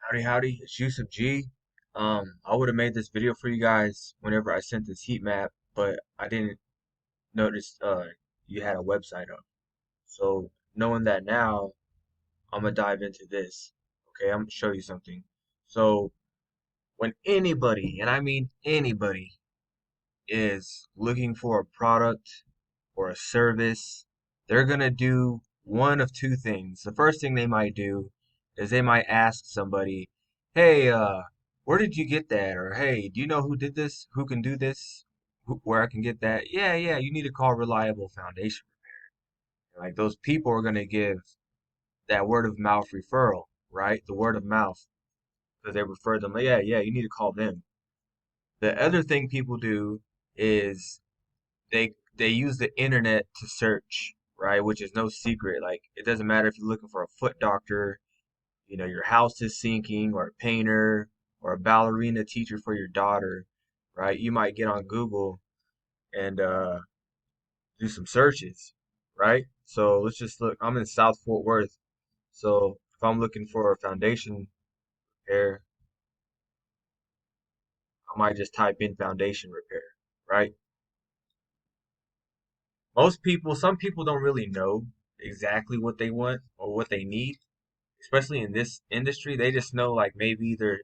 Howdy, howdy, it's Yusuf G. I would have made this video for you guys whenever I sent this heat map, but I didn't notice you had a website up. So knowing that now, I'm gonna dive into this. Okay, I'm gonna show you something. So when anybody, and I mean anybody, is looking for a product or a service, they're gonna do one of two things. The first thing they might do is they might ask somebody, "Hey, where did you get that?" Or, "Hey, do you know who did this? Who can do this? Where I can get that?" Yeah, yeah, you need to call Reliable Foundation. Like those people are gonna give that word of mouth referral, right? The word of mouth because they refer them. Yeah, yeah, you need to call them. The other thing people do is they use the internet to search, right? Which is no secret. Like it doesn't matter if you're looking for a foot doctor, your house is sinking, or a painter, or a ballerina teacher for your daughter, right? You might get on Google and do some searches, right? So let's just look. I'm in South Fort Worth, so if I'm looking for a foundation repair, I might just type in foundation repair, right? Some people don't really know exactly what they want or what they need, especially in this industry. They just know like maybe their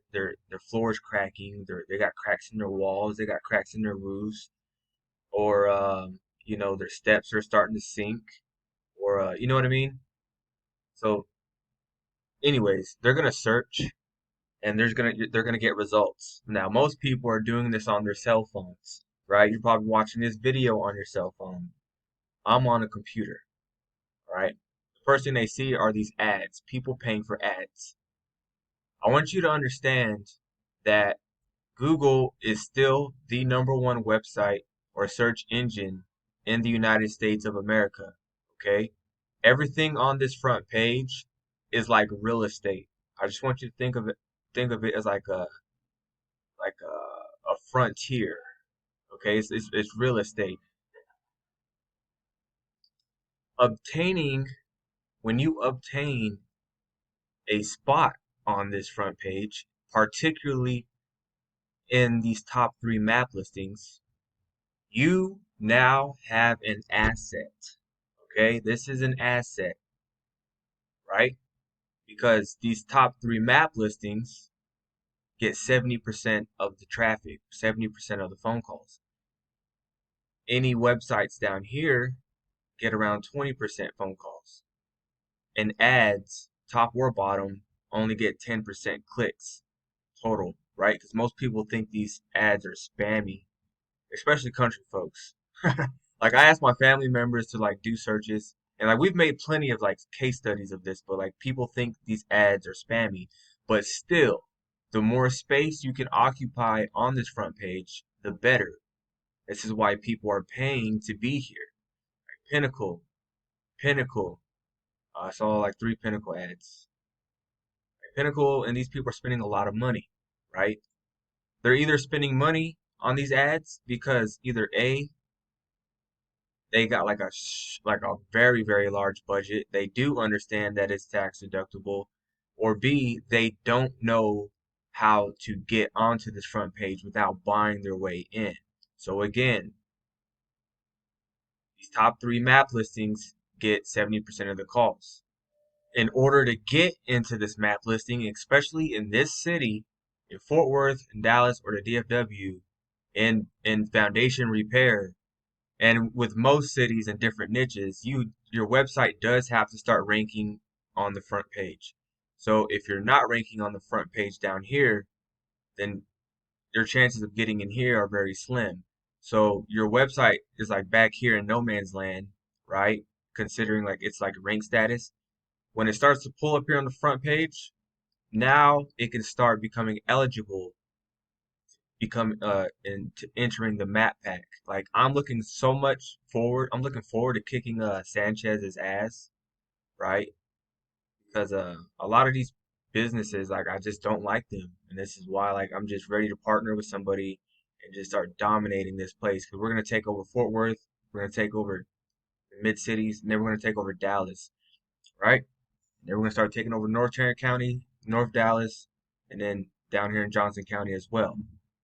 floor is cracking, they got cracks in their walls, they got cracks in their roofs, or their steps are starting to sink, or you know what I mean. So, anyways, they're gonna search and they're gonna get results. Now, most people are doing this on their cell phones, right? You're probably watching this video on your cell phone. I'm on a computer, right? The first thing they see are these ads, people paying for ads. I want you to understand that Google is still the number one website or search engine in the United States of America. Okay? Everything on this front page is like real estate. I just want you to think of it as like a frontier. Okay? It's real estate. Obtaining When you obtain a spot on this front page, particularly in these top three map listings, you now have an asset. Okay, this is an asset, right? Because these top three map listings get 70% of the traffic, 70% of the phone calls. Any websites down here get around 20% phone calls. And ads, top or bottom, only get 10% clicks total, right? Because most people think these ads are spammy, especially country folks. Like I asked my family members to like do searches, and like we've made plenty of like case studies of this, but like people think these ads are spammy. But still, the more space you can occupy on this front page, the better. This is why people are paying to be here. Pinnacle, Pinnacle. I saw like three Pinnacle ads. Like, Pinnacle and these people are spending a lot of money, right? They're either spending money on these ads because either A, they got like a very very large budget. They do understand that it's tax deductible, or B, they don't know how to get onto this front page without buying their way in. So again, these top three map listings get 70% of the calls. In order to get into this map listing, especially in this city, in Fort Worth, in Dallas, or the DFW, in foundation repair, and with most cities and different niches, your website does have to start ranking on the front page. So if you're not ranking on the front page down here, then your chances of getting in here are very slim. So your website is like back here in no man's land, right? Considering like it's like rank status. When it starts to pull up here on the front page, now it can start becoming eligible into entering the map pack. Like I'm looking forward to kicking Sanchez's ass, right? Because a lot of these businesses, like I just don't like them, and this is why like I'm just ready to partner with somebody and just start dominating this place. Because we're gonna take over Fort Worth, we're gonna take over the mid cities, and then we're gonna take over Dallas, right? And then we're gonna start taking over North Tarrant County, North Dallas, and then down here in Johnson County as well.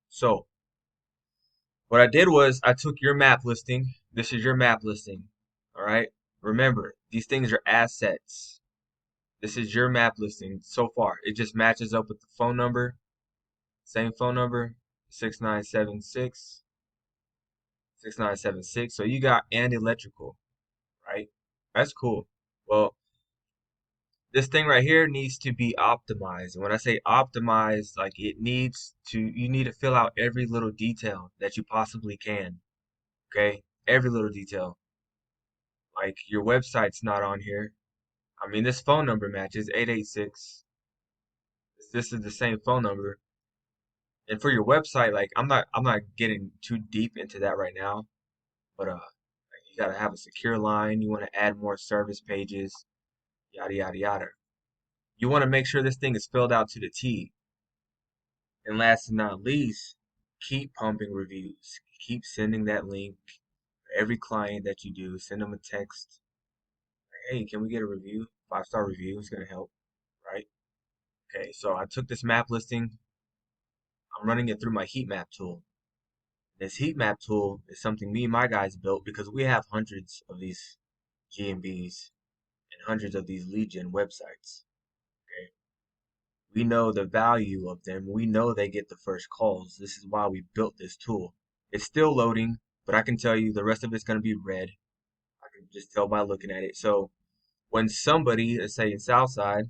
So what I did was I took your map listing. This is your map listing. All right. Remember, these things are assets. This is your map listing so far. It just matches up with the phone number. Same phone number, 6976 6976. So you got and electrical, right? That's cool. Well, this thing right here needs to be optimized. And when I say optimized, like you need to fill out every little detail that you possibly can. Okay? Every little detail. Like your website's not on here. I mean, this phone number matches 886. This is the same phone number. And for your website, like I'm not getting too deep into that right now, but like you gotta have a secure line. You want to add more service pages, yada yada yada. You want to make sure this thing is filled out to the T. And last but not least, keep pumping reviews. Keep sending that link for every client that you do. Send them a text. Hey, can we get a review? 5-star review is gonna help, right? Okay, so I took this map listing. I'm running it through my heat map tool. This heat map tool is something me and my guys built because we have hundreds of these GMBs and hundreds of these lead gen websites. Okay, we know the value of them. We know they get the first calls. This is why we built this tool. It's still loading, but I can tell you the rest of it's going to be red. I can just tell by looking at it. So when somebody, let's say in Southside,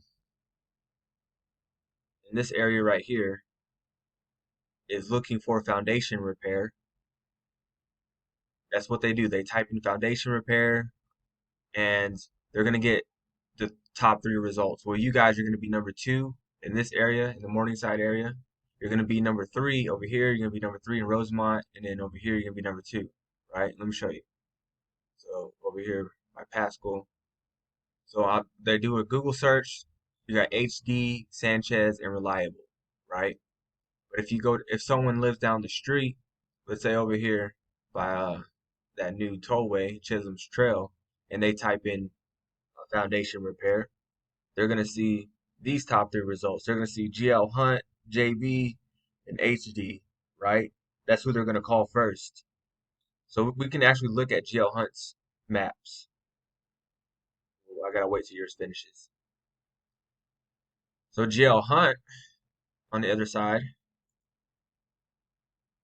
in this area right here, is looking for foundation repair, that's what they do. They type in foundation repair and they're going to get the top 3 results. Well, you guys are going to be number 2 in this area, in the Morningside area. You're going to be number 3 over here. You're going to be number 3 in Rosemont. And then over here, you're going to be number 2, right? Let me show you. So over here by Pascal. So they do a Google search. You got HD, Sanchez, and Reliable, right? But if someone lives down the street, let's say over here by that new tollway, Chisholm's Trail, and they type in foundation repair, they're going to see these top 3 results. They're going to see GL Hunt, JB, and HD, right? That's who they're going to call first. So we can actually look at GL Hunt's maps. I got to wait till yours finishes. So GL Hunt, on the other side,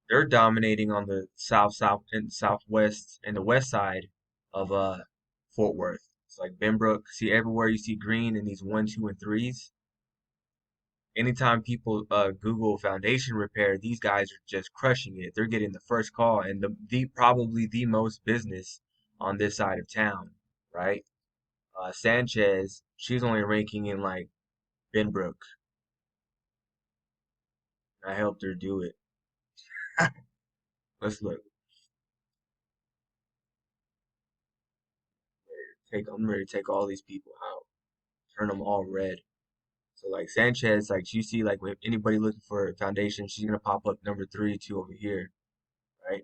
they're dominating on the south, and southwest, and the west side of Fort Worth. It's like Benbrook. See, everywhere you see green in these 1, 2, and 3s. Anytime people Google foundation repair, these guys are just crushing it. They're getting the first call and probably the most business on this side of town, right? Sanchez, she's only ranking in like Benbrook. I helped her do it. Let's look. I'm ready to take all these people out, turn them all red. So like Sanchez, like you see, like with anybody looking for a foundation, she's gonna pop up number 3, 2 over here, right?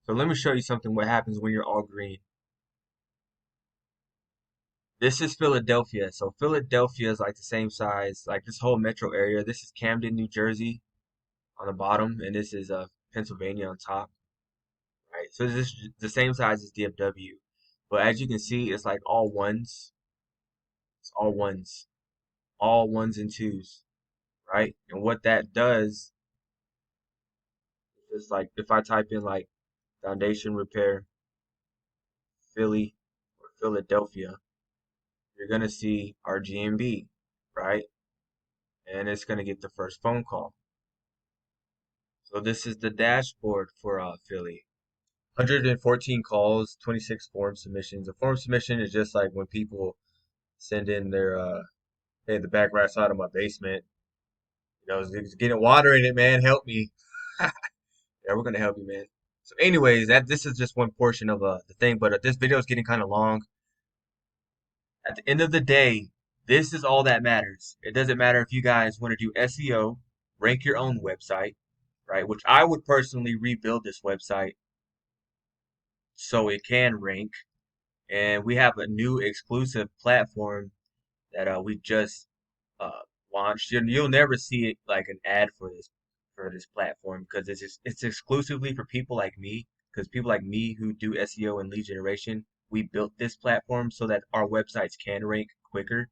So let me show you something. What happens when you're all green? This is Philadelphia. So Philadelphia is like the same size, like this whole metro area. This is Camden, New Jersey on the bottom, and this is Pennsylvania on top, right? So this is the same size as DFW. But as you can see, it's like all ones. It's all ones and twos, right? And what that does is like if I type in like foundation repair Philly or Philadelphia, you're gonna see our GMB, right? And it's gonna get the first phone call. So this is the dashboard for Philly. 114 calls, 26 form submissions. A form submission is just like when people send in their hey, the back right side of my basement, it's getting water in it, man. Help me. Yeah, we're gonna help you, man. So, anyways, this is just one portion of the thing, but this video is getting kind of long. At the end of the day, this is all that matters. It doesn't matter if you guys want to do SEO, rank your own website, right? Which I would personally rebuild this website so it can rank. And we have a new exclusive platform that we just launched. You'll never see it like an ad for this platform because it's exclusively for people like me. Because people like me who do SEO and lead generation, we built this platform so that our websites can rank quicker,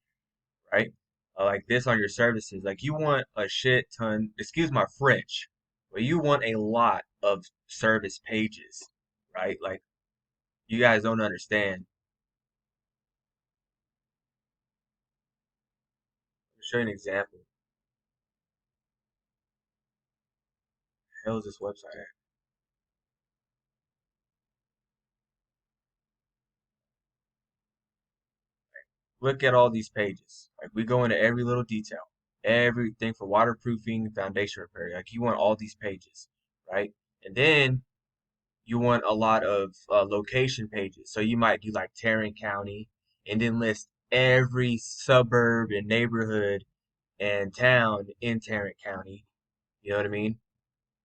right? Like this on your services. Like you want a shit ton, excuse my French, but you want a lot of service pages, right? Like you guys don't understand. I'll show you an example. Hell is this website at? Look at all these pages. Like we go into every little detail, everything for waterproofing, foundation repair. Like you want all these pages, right? And then you want a lot of location pages. So you might do like Tarrant County and then list every suburb and neighborhood and town in Tarrant County. You know what I mean?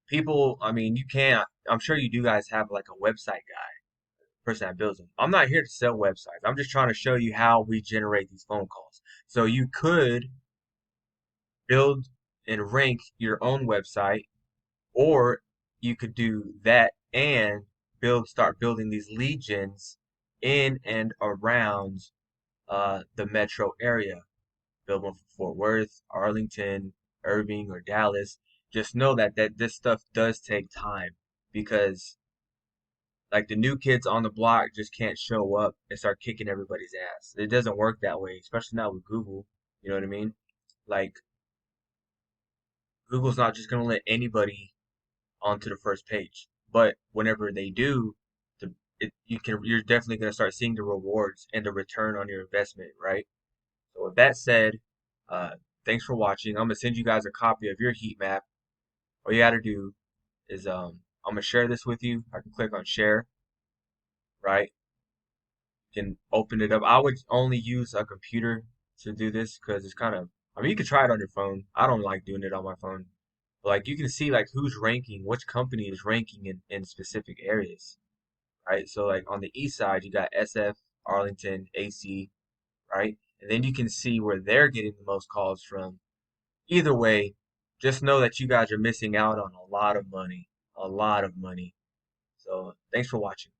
People, I mean, you can't, I'm sure you do guys have like a website guy, person that builds them. I'm not here to sell websites. I'm just trying to show you how we generate these phone calls. So you could build and rank your own website, or you could do that and start building these legions in and around the metro area. Build one for Fort Worth, Arlington, Irving, or Dallas. Just know that this stuff does take time because like the new kids on the block just can't show up and start kicking everybody's ass. It doesn't work that way, especially not with Google. You know what I mean? Like Google's not just gonna let anybody onto the first page. But whenever they do, you're definitely gonna start seeing the rewards and the return on your investment, right? So with that said, uh, thanks for watching. I'm gonna send you guys a copy of your heat map. All you gotta do is I'm gonna share this with you. I can click on share, right? You can open it up. I would only use a computer to do this because it's kind of. I mean, you can try it on your phone. I don't like doing it on my phone. But like you can see like who's ranking, which company is ranking in specific areas, right? So like on the east side, you got SF, Arlington, AC, right? And then you can see where they're getting the most calls from. Either way, just know that you guys are missing out on a lot of money, a lot of money. So thanks for watching.